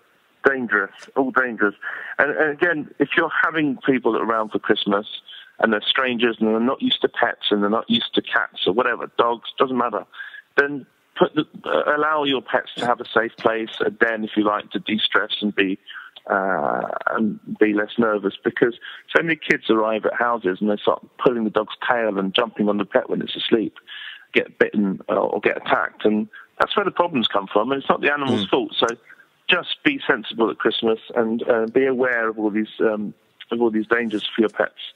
Dangerous, all dangerous. And again, if you're having people around for Christmas and they're strangers and they're not used to pets and they're not used to cats or whatever, dogs, doesn't matter, then allow your pets to have a safe place, a den, if you like, to de-stress and be less nervous, because so many kids arrive at houses and they start pulling the dog's tail and jumping on the pet when it's asleep, get bitten or get attacked, and that's where the problems come from, and it's not the animal's fault. So just be sensible at Christmas and be aware of all these dangers for your pets.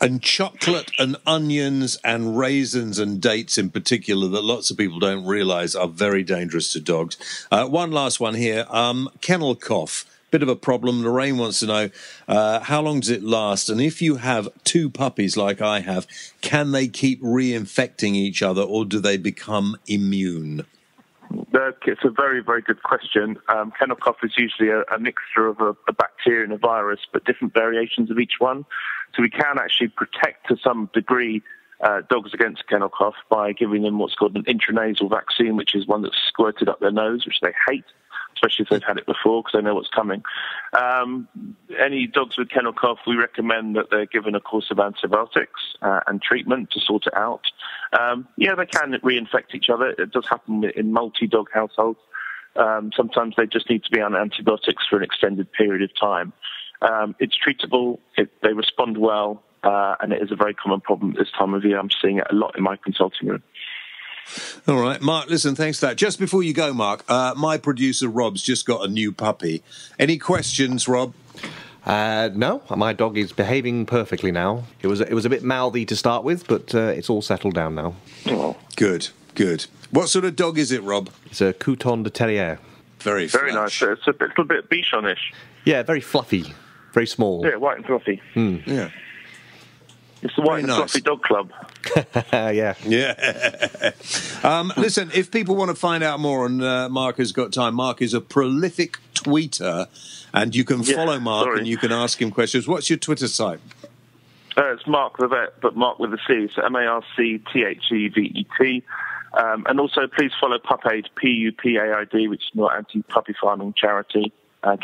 And chocolate and onions and raisins and dates in particular that lots of people don't realise are very dangerous to dogs. One last one here. Kennel cough. Bit of a problem. Lorraine wants to know, how long does it last? And if you have two puppies like I have, can they keep reinfecting each other or do they become immune? It's a very, very good question. Kennel cough is usually a mixture of a bacteria and a virus, but different variations of each one. So we can actually protect to some degree dogs against kennel cough by giving them what's called an intranasal vaccine, which is one that's squirted up their nose, which they hate, especially if they've had it before because they know what's coming. Any dogs with kennel cough, we recommend that they're given a course of antibiotics and treatment to sort it out. Yeah, they can reinfect each other. It does happen in multi-dog households. Sometimes they just need to be on antibiotics for an extended period of time. It's treatable, they respond well, and it is a very common problem at this time of year. I'm seeing it a lot in my consulting room. All right, Mark, listen, thanks for that. Just before you go, Mark, my producer, Rob's just got a new puppy. Any questions, Rob? No, my dog is behaving perfectly now. It was a bit mouthy to start with, but it's all settled down now. Oh. Good. What sort of dog is it, Rob? It's a Couton de Terrier. Very nice. It's a little bit bichonish. Yeah, very fluffy, very small. Yeah, white and fluffy. Yeah. It's the White and Fluffy Dog Club. Yeah. Listen, if people want to find out more, and Mark has got time, Mark is a prolific tweeter, and you can follow Mark and you can ask him questions. What's your Twitter site? It's Mark the Vet, but Mark with a C, so MarcThevet. And also, please follow Pupaid, Pupaid, which is our anti-puppy farming charity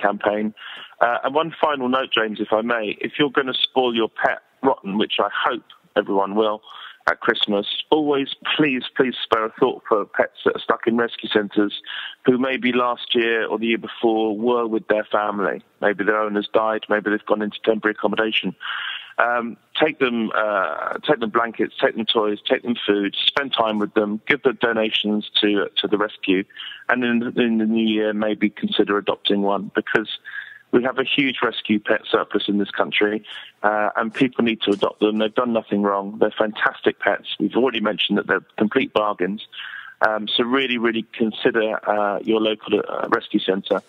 campaign. And one final note, James, if I may, if you're going to spoil your pet rotten, which I hope everyone will at Christmas, always please spare a thought for pets that are stuck in rescue centres who maybe last year or the year before were with their family. Maybe their owners died, maybe they've gone into temporary accommodation. Take them blankets, take them toys, take them food, spend time with them, give the donations to the rescue, and in the new year maybe consider adopting one, because we have a huge rescue pet surplus in this country, and people need to adopt them. They've done nothing wrong. They're fantastic pets. We've already mentioned that they're complete bargains. So really consider your local rescue centre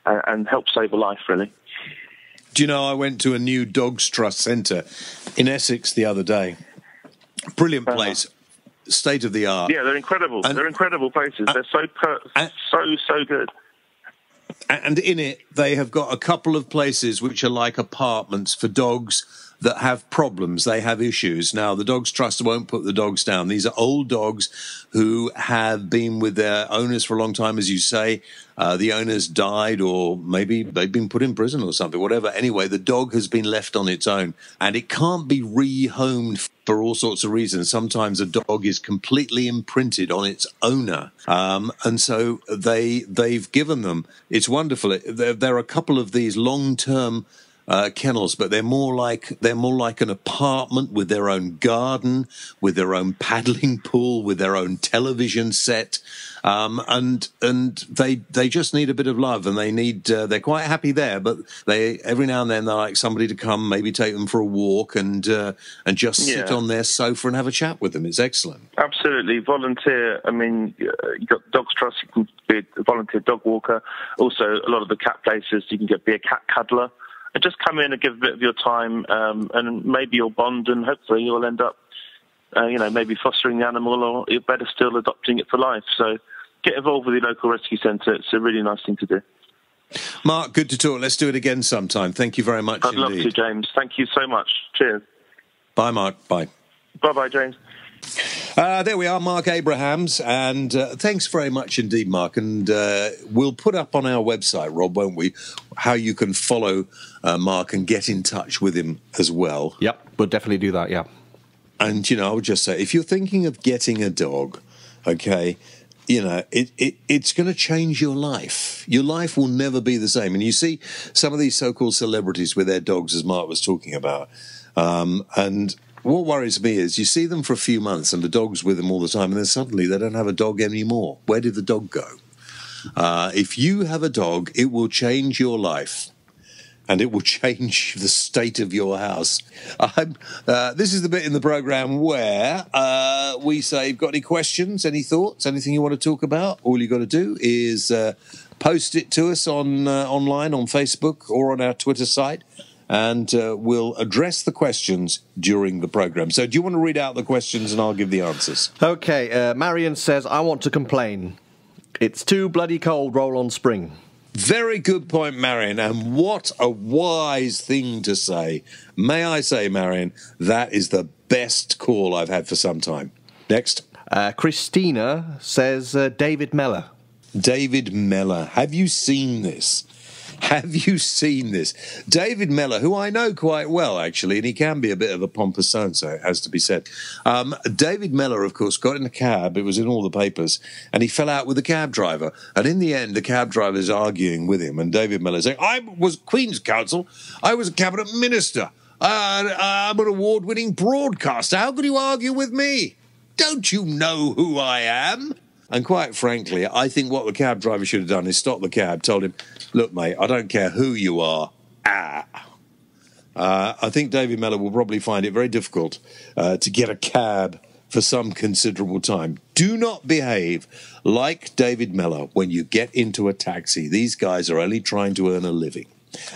and help save a life, really. Do you know, I went to a new Dogs Trust centre in Essex the other day. Brilliant place. State of the art. Yeah, they're incredible. They're incredible places. They're so good. And in it, they have got a couple of places which are like apartments for dogs that have problems. They have issues. Now, the Dogs Trust won't put the dogs down. These are old dogs who have been with their owners for a long time, as you say. The owners died, or maybe they've been put in prison or something, whatever. Anyway, the dog has been left on its own, and it can't be rehomed for all sorts of reasons. Sometimes a dog is completely imprinted on its owner, and so they've given them. It's wonderful. There are a couple of these long-term kennels, but they're more like an apartment with their own garden, with their own paddling pool, with their own television set, and they just need a bit of love, and they're quite happy there, but they every now and then they like somebody to come, maybe take them for a walk and just sit on their sofa and have a chat with them. It's excellent. Absolutely, volunteer. I mean, you got Dogs Trust. You can be a volunteer dog walker. Also, a lot of the cat places you can be a cat cuddler. And just come in and give a bit of your time, and maybe you'll bond, and hopefully you'll end up, maybe fostering the animal, or better still, adopting it for life. So get involved with your local rescue centre. It's a really nice thing to do. Mark, good to talk. Let's do it again sometime. Thank you very much I'd love to, James. Thank you so much. Cheers. Bye, Mark. Bye. Bye-bye, James. There we are, Marc Abrahams, and thanks very much indeed, Mark. And we'll put up on our website, Rob, won't we, how you can follow Mark and get in touch with him as well. Yep, we'll definitely do that, yeah. And, I would just say, if you're thinking of getting a dog, okay, it's going to change your life. Your life will never be the same. And you see some of these so-called celebrities with their dogs, as Mark was talking about, and what worries me is you see them for a few months and the dog's with them all the time, and then suddenly they don't have a dog anymore. Where did the dog go? If you have a dog, it will change your life. and it will change the state of your house. This is the bit in the programme where we say, got any questions, any thoughts, anything you want to talk about? All you got to do is post it to us online on Facebook or on our Twitter site, and we'll address the questions during the programme. So do you want to read out the questions and I'll give the answers? Okay, Marion says, I want to complain. It's too bloody cold, roll on spring. Very good point, Marion, and what a wise thing to say. May I say, Marion, that is the best call I've had for some time. Next. Christina says David Mellor. David Mellor. Have you seen this? Have you seen this? David Mellor, who I know quite well, actually, and he can be a bit of a pompous so-and-so, it has to be said. David Mellor, of course, got in a cab. It was in all the papers, and he fell out with the cab driver. And in the end, the cab driver is arguing with him, and David Mellor saying, I was Queen's Counsel. I was a cabinet minister. I'm an award-winning broadcaster. How could you argue with me? Don't you know who I am? And quite frankly, I think what the cab driver should have done is stop the cab, told him, look, mate, I don't care who you are. I think David Mellor will probably find it very difficult to get a cab for some considerable time. Do not behave like David Mellor when you get into a taxi. These guys are only trying to earn a living.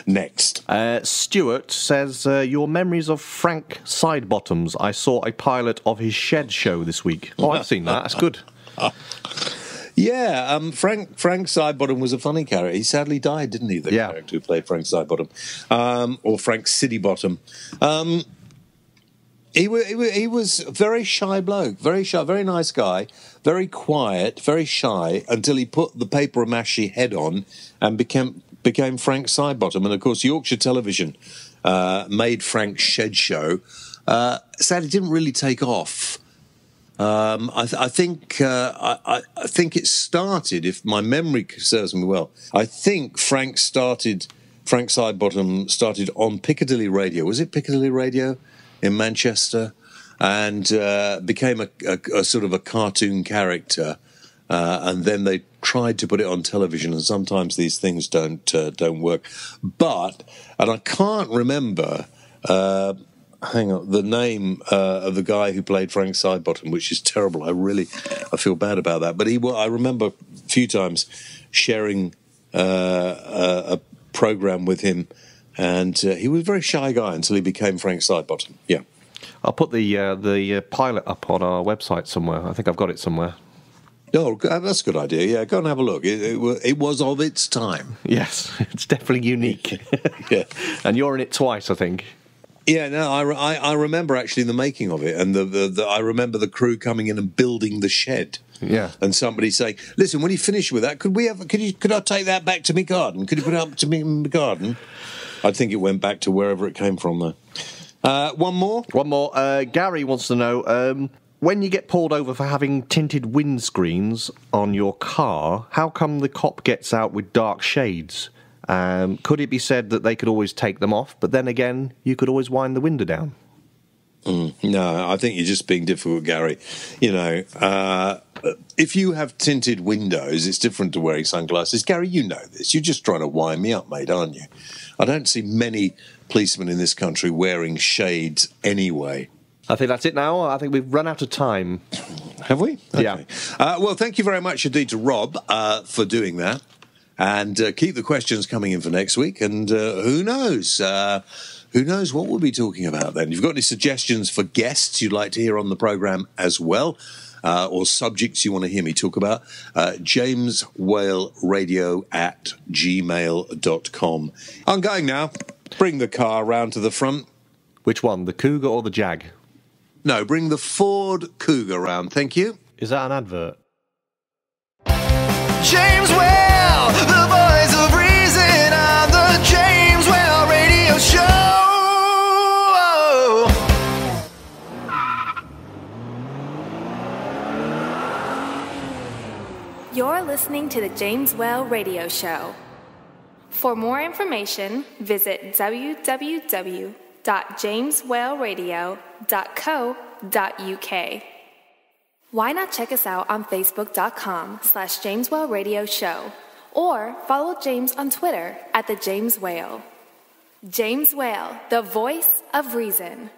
Next. Stuart says, your memories of Frank Sidebottoms. I saw a pilot of his Shed show this week. Oh, I've seen that. That's good. Yeah, Frank Sidebottom was a funny character. He sadly died, didn't he, the character who played Frank Sidebottom, or Frank Sidibottom. He was a very shy bloke, very shy, very nice guy, very quiet, very shy, until he put the papier-mâché head on and became Frank Sidebottom. And, of course, Yorkshire Television made Frank's Shed show. Sadly, didn't really take off. I think it started, if my memory serves me well, I think Frank Sidebottom started on Piccadilly Radio. Was it Piccadilly Radio in Manchester? And became a sort of a cartoon character. And then they tried to put it on television, and sometimes these things don't work. And I can't remember... hang on, the name of the guy who played Frank Sidebottom, which is terrible. I feel bad about that. But I remember a few times sharing a program with him, and he was a very shy guy until he became Frank Sidebottom. Yeah, I'll put the pilot up on our website somewhere. I think I've got it somewhere. Oh, that's a good idea. Yeah, go and have a look. It was of its time. Yes, it's definitely unique. Yeah, and you're in it twice, I think. Yeah, no, I remember actually the making of it, and I remember the crew coming in and building the shed. Yeah, and somebody saying, "Listen, when you finish with that, could I take that back to my garden? Could you put it up to me in my garden?" I think it went back to wherever it came from, though. One more. Gary wants to know when you get pulled over for having tinted windscreens on your car, how come the cop gets out with dark shades? Could it be said that they could always take them off, but then again, you could always wind the window down? No, I think you're just being difficult, Gary. You know, if you have tinted windows, it's different to wearing sunglasses. Gary, you know this. You're just trying to wind me up, mate, aren't you? I don't see many policemen in this country wearing shades anyway. I think that's it now. I think we've run out of time. Have we? Okay. Yeah. Well, thank you very much indeed to Rob for doing that. And keep the questions coming in for next week. And who knows? Who knows what we'll be talking about then? If you've got any suggestions for guests you'd like to hear on the programme as well, or subjects you want to hear me talk about, jameswhaleradio@gmail.com. I'm going now. Bring the car round to the front. Which one, the Cougar or the Jag? No, bring the Ford Cougar round. Thank you. Is that an advert? James Whale, the voice of reason on the James Whale Radio Show. You're listening to the James Whale Radio Show. For more information, visit www.jameswhaleradio.co.uk. Why not check us out on Facebook.com/James Whale Radio Show, or follow James on Twitter @The James Whale. James Whale, the voice of reason.